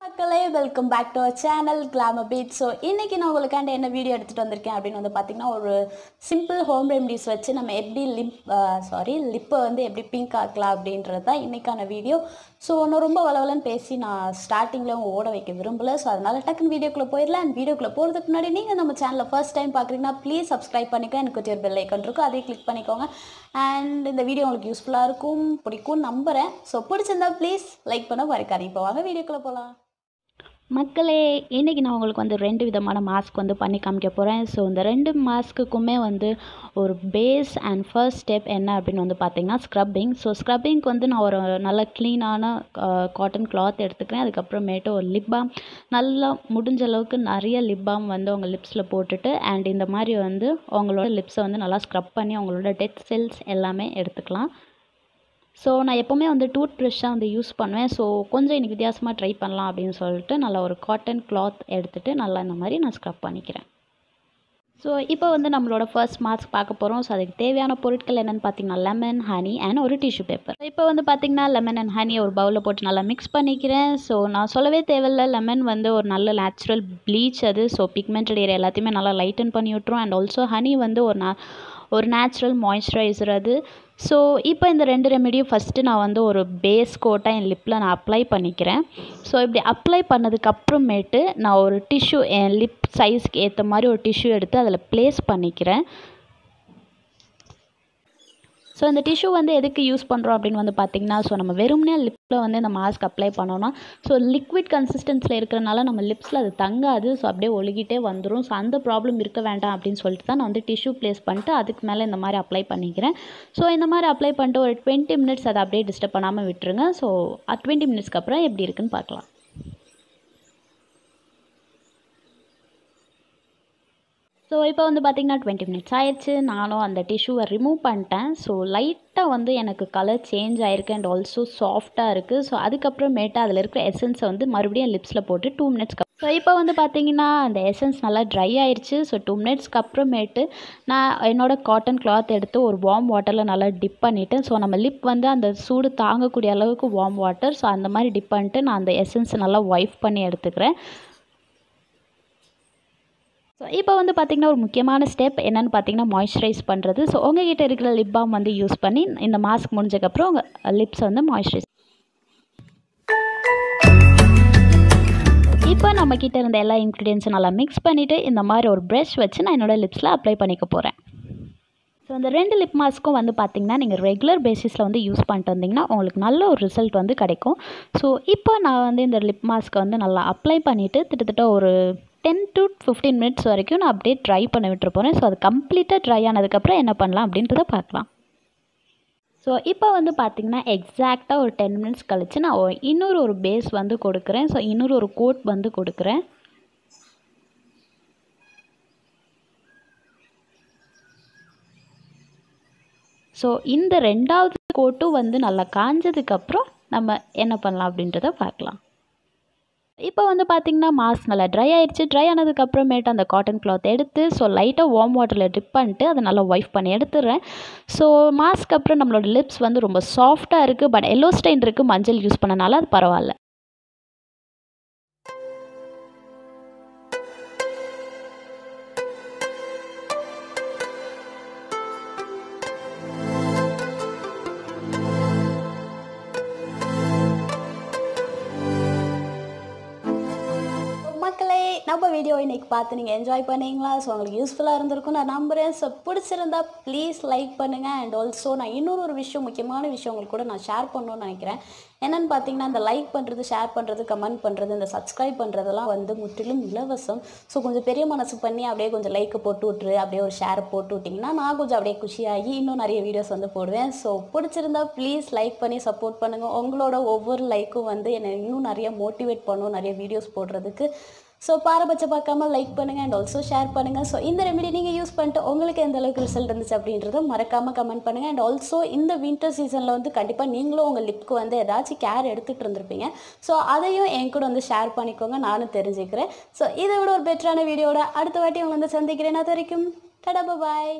மக்களே welcome back to our channel glamour beat. So இன்றைக்கி நான் உங்களுக்காண்ட என்ன வீடியோ எடுத்துகிட்டு வந்திருக்கேன் அப்படின்னு வந்து பார்த்திங்கன்னா, ஒரு சிம்பிள் ஹோம் ரெமடிஸ் வச்சு நம்ம எப்படி லிப்பை வந்து எப்படி பிங்க் ஆக்கலாம் அப்படின்றது தான் இன்றைக்கான வீடியோ. ஸோ ஒன்று ரொம்ப வளவலன்னு பேசி நான் ஸ்டார்டிங்கில் ஓட வைக்க விரும்பலை. ஸோ அதனால் டக்குன்னு வீடியோக்குள்ளே போயிடலாம். அண்ட் வீடியோக்குள்ளே போகிறதுக்கு முன்னாடி நீங்கள் நம்ம சேனலில் ஃபர்ஸ்ட் டைம் பார்க்குறீங்கன்னா ப்ளீஸ் சப்ஸ்கிரைப் பண்ணிக்கோ. எனக்கு ஒரு பெல் ஐக்கான் இருக்கும், அதையும் கிளிக் பண்ணிக்கோங்க. அண்ட் இந்த வீடியோ உங்களுக்கு யூஸ்ஃபுல்லாக இருக்கும், பிடிக்கும் நம்புகிறேன். ஸோ பிடிச்சிருந்தா ப்ளீஸ் லைக் பண்ண மறக்காதீங்க. இப்போ வாங்க வீடியோக்குள்ளே போகலாம். மக்களே, இன்றைக்கி நான் உங்களுக்கு வந்து 2 விதமான மாஸ்க் வந்து பண்ணி காமிக்க போகிறேன். ஸோ இந்த 2 மாஸ்க்குக்குமே வந்து ஒரு பேஸ் அண்ட் ஃபர்ஸ்ட் ஸ்டெப் என்ன அப்படின்னு வந்து பார்த்திங்கன்னா ஸ்க்ரப்பிங். ஸோ ஸ்க்ரப்பிங்க்கு வந்து நான் ஒரு நல்ல க்ளீனான காட்டன் கிளாத் எடுத்துக்கிறேன். அதுக்கப்புறமேட்டு ஒரு லிப் பாம், நல்லா முடிஞ்ச அளவுக்கு நிறைய லிப் பாம் வந்து உங்கள் லிப்ஸில் போட்டுட்டு அண்ட் இந்த மாதிரி வந்து உங்களோட லிப்ஸை வந்து நல்லா ஸ்க்ரப் பண்ணி உங்களோட டெட் செல்ஸ் எல்லாமே எடுத்துக்கலாம். ஸோ நான் எப்போவுமே வந்து டூத் ப்ரஷ்ஷாக வந்து யூஸ் பண்ணுவேன். ஸோ கொஞ்சம் இன்றைக்கி வித்தியாசமாக ட்ரை பண்ணலாம் அப்படின்னு சொல்லிட்டு நல்லா ஒரு காட்டன் கிளாத் எடுத்துகிட்டு நல்லா இந்த மாதிரி நான் ஸ்க்ரப் பண்ணிக்கிறேன். ஸோ இப்போ வந்து நம்மளோட ஃபர்ஸ்ட் மாஸ்க் பார்க்க போகிறோம். ஸோ அதுக்கு தேவையான பொருட்கள் என்னென்னு பார்த்தீங்கன்னா லெமன், ஹனி அண்ட் ஒரு டிஷ்யூ பேப்பர். இப்போ வந்து பார்த்திங்கன்னா லெமன் அண்ட் ஹனி ஒரு பவுலில் போட்டு நல்லா மிக்ஸ் பண்ணிக்கிறேன். ஸோ நான் சொல்லவே தேவையில்லை, லெமன் வந்து ஒரு நல்ல நேச்சுரல் ப்ளீச் அது. ஸோ பிக்மெண்டட் ஏரியா எல்லாத்தையுமே நல்லா லைட்டன் பண்ணி விட்டுரும். அண்ட் ஆல்சோ ஹனி வந்து ஒரு நேச்சுரல் மாய்ஸ்சரைசர் அது. ஸோ இப்போ இந்த 2 ரெமெடியும் ஃபஸ்ட்டு நான் வந்து ஒரு பேஸ் கோட்டாக என் லிப்பில் நான் அப்ளை பண்ணிக்கிறேன். ஸோ இப்படி அப்ளை பண்ணதுக்கப்புறமேட்டு நான் ஒரு டிஷ்யூ, என் லிப் சைஸ்க்கு ஏற்ற மாதிரி ஒரு டிஷ்யூ எடுத்து அதில் ப்ளேஸ் பண்ணிக்கிறேன். ஸோ இந்த டிஷ்யூ வந்து எதுக்கு யூஸ் பண்ணுறோம் அப்படின்னு வந்து பார்த்திங்கன்னா, ஸோ நம்ம வெறுமனே லிப்பில் வந்து இந்த மாஸ்க் அப்ளை பண்ணோன்னா ஸோ லிக்விட் கன்சிஸ்டன்ஸில் இருக்கிறனால நம்ம லிப்ஸில் அது தங்காது. ஸோ அப்படியே ஒழுகிட்டே வந்துடும். ஸோ அந்த ப்ராப்ளம் இருக்க வேண்டாம் அப்படின்னு சொல்லிட்டு தான் நான் வந்து டிஷ்யூ ப்ளேஸ் பண்ணிட்டு அதுக்கு மேலே இந்த மாதிரி அப்ளை பண்ணிக்கிறேன். ஸோ இந்த மாதிரி அப்ளை பண்ணிட்டு ஒரு 20 மினிட்ஸ் அதை அப்படியே டிஸ்டர்ப் பண்ணாமல் விட்டுருங்க. ஸோ 20 மினிட்ஸ்க்கு அப்புறம் எப்படி இருக்குன்னு பார்க்கலாம். ஸோ இப்போ வந்து பார்த்திங்கன்னா 20 மினிட்ஸ் ஆயிடுச்சு. நானும் அந்த டிஷ்யூவை ரிமூவ் பண்ணிட்டேன். ஸோ லைட்டாக வந்து எனக்கு கலர் சேஞ்ச் ஆகிருக்கு அண்ட் ஆல்சோ சாஃப்டாக இருக்குது. ஸோ அதுக்கப்புறமேட்டு அதில் இருக்கிற எசன்ஸை வந்து மறுபடியும் லிப்ஸில் போட்டு 2 மினிட்ஸ்க்கு ஸோ இப்போ வந்து பார்த்திங்கன்னா அந்த எசன்ஸ் நல்லா ட்ரை ஆயிடுச்சு. ஸோ 2 மினிட்ஸ்க்கு அப்புறமேட்டு நான் என்னோடய காட்டன் கிளாத் எடுத்து ஒரு வார்ம் வாட்டரில் நல்லா டிப் பண்ணிவிட்டேன். ஸோ நம்ம லிப் வந்து அந்த சூடு தாங்கக்கூடிய அளவுக்கு வார்ம் வாட்டர். ஸோ அந்த மாதிரி டிப் பண்ணிட்டு நான் அந்த எசன்ஸை நல்லா வைப் பண்ணி எடுத்துக்கிறேன். ஸோ இப்போ வந்து பார்த்திங்கன்னா ஒரு முக்கியமான ஸ்டெப் என்னென்னு பார்த்தீங்கன்னா மாய்ஸ்சரைஸ் பண்ணுறது. ஸோ உங்கள்கிட்ட இருக்கிற லிப் பாம் வந்து யூஸ் பண்ணி இந்த மாஸ்க் முடிஞ்சக்கப்புறம் உங்கள் லிப்ஸை வந்து மாய்ஸ்சரைஸ். இப்போ நம்மக்கிட்ட இருந்த எல்லா இன்க்ரீடியன்ஸும் நல்லா மிக்ஸ் பண்ணிவிட்டு இந்த மாதிரி ஒரு ப்ரஷ் வச்சு நான் என்னோடய லிப்ஸில் அப்ளை பண்ணிக்க போகிறேன். ஸோ இந்த 2 லிப் மாஸ்க்கும் வந்து பார்த்திங்கன்னா நீங்கள் ரெகுலர் பேசிஸில் வந்து யூஸ் பண்ணிட்டு வந்தீங்கன்னா உங்களுக்கு நல்ல ஒரு ரிசல்ட் வந்து கிடைக்கும். ஸோ இப்போ நான் வந்து இந்த லிப் மாஸ்க்கை வந்து நல்லா அப்ளை பண்ணிவிட்டு கிட்டத்தட்ட ஒரு 10 to 15 மினிட்ஸ் வரைக்கும் நான் அப்படியே ட்ரை பண்ண விட்டுரு போகிறேன். ஸோ அது கம்ப்ளீட்டாக ட்ரை ஆனதுக்கப்புறம் என்ன பண்ணலாம் அப்படின்றத பார்க்கலாம். ஸோ இப்போ வந்து பார்த்திங்கன்னா எக்ஸாக்டாக ஒரு 10 மினிட்ஸ் கழித்து நான் இன்னொரு ஒரு பேஸ் வந்து கொடுக்குறேன். ஸோ இன்னொரு ஒரு கோட் வந்து கொடுக்குறேன். ஸோ இந்த 2வது கோட்டும் வந்து நல்லா காஞ்சதுக்கப்புறம் நம்ம என்ன பண்ணலாம் அப்படின்றத பார்க்கலாம். இப்போ வந்து பார்த்திங்கன்னா மாஸ்க் நல்லா ட்ரை ஆயிடுச்சு. ட்ரை ஆனதுக்கப்புறமேட்டு அந்த காட்டன் கிளாத் எடுத்து ஸோ லைட்டாக வார்ம் வாட்டரில் டிப் பண்ணிட்டு அதை நல்லா வைப் பண்ணி எடுத்துடுறேன். ஸோ மாஸ்க் அப்புறம் நம்மளோட லிப்ஸ் வந்து ரொம்ப சாஃப்டாக இருக்குது. பட் எல்லோ ஸ்டெயின் இருக்குது, மஞ்சள் யூஸ் பண்ணனால அது பரவாயில்ல. நம்ம வீடியோ இன்றைக்கி பார்த்து நீங்கள் என்ஜாய் பண்ணிங்களா? ஸோ உங்களுக்கு யூஸ்ஃபுல்லாக இருந்திருக்கும் நான் நம்புகிறேன். ஸோ பிடிச்சிருந்தா ப்ளீஸ் லைக் பண்ணுங்கள். அண்ட் ஆல்சோ நான் இன்னொரு விஷயம், முக்கியமான விஷயம் உங்களுக்கு கூட நான் ஷேர் பண்ணணும்னு நினைக்கிறேன். என்னென்னு பார்த்தீங்கன்னா இந்த லைக் பண்ணுறது, ஷேர் பண்ணுறது, கமெண்ட் பண்ணுறது, இந்த சப்ஸ்கிரைப் பண்ணுறதெல்லாம் வந்து முற்றிலும் இலவசம். ஸோ கொஞ்சம் பெரிய மனசு பண்ணி அப்படியே கொஞ்சம் லைக்கை போட்டு விட்ரு, அப்படியே ஒரு ஷேரை போட்டு விட்டிங்கன்னா நான் கொஞ்சம் அப்படியே குஷியாகி இன்னும் நிறைய வீடியோஸ் வந்து போடுவேன். ஸோ பிடிச்சிருந்தா ப்ளீஸ் லைக் பண்ணி சப்போர்ட் பண்ணுங்கள். உங்களோட ஒவ்வொரு லைக்கும் வந்து என்னை இன்னும் நிறைய மோட்டிவேட் பண்ணும் நிறைய வீடியோஸ் போடுறதுக்கு. ஸோ பாரபட்சம் பார்க்காம லைக் பண்ணுங்கள் அண்ட் ஆல்சோ ஷேர் பண்ணுங்கள். ஸோ இந்த ரெமெடி நீங்கள் யூஸ் பண்ணிட்டு உங்களுக்கு எந்த அளவுக்கு ரிசல்ட் இருந்துச்சு அப்படின்றத மறக்காமல் கமெண்ட் பண்ணுங்கள். அண்ட் ஆல்சோ இந்த வின்டர் சீசனில் வந்து கண்டிப்பாக நீங்களும் உங்கள் லிப்க்கு வந்து ஏதாச்சும் கேர் எடுத்துகிட்டு இருந்திருப்பீங்க. ஸோ அதையும் என் கூட வந்து ஷேர் பண்ணிக்கோங்க, நானும் தெரிஞ்சுக்கிறேன். ஸோ இதை விட ஒரு பெட்டரான வீடியோட அடுத்த வாட்டி உங்களை வந்து சந்திக்கிறேன். அது வரைக்கும் டடா பாய்.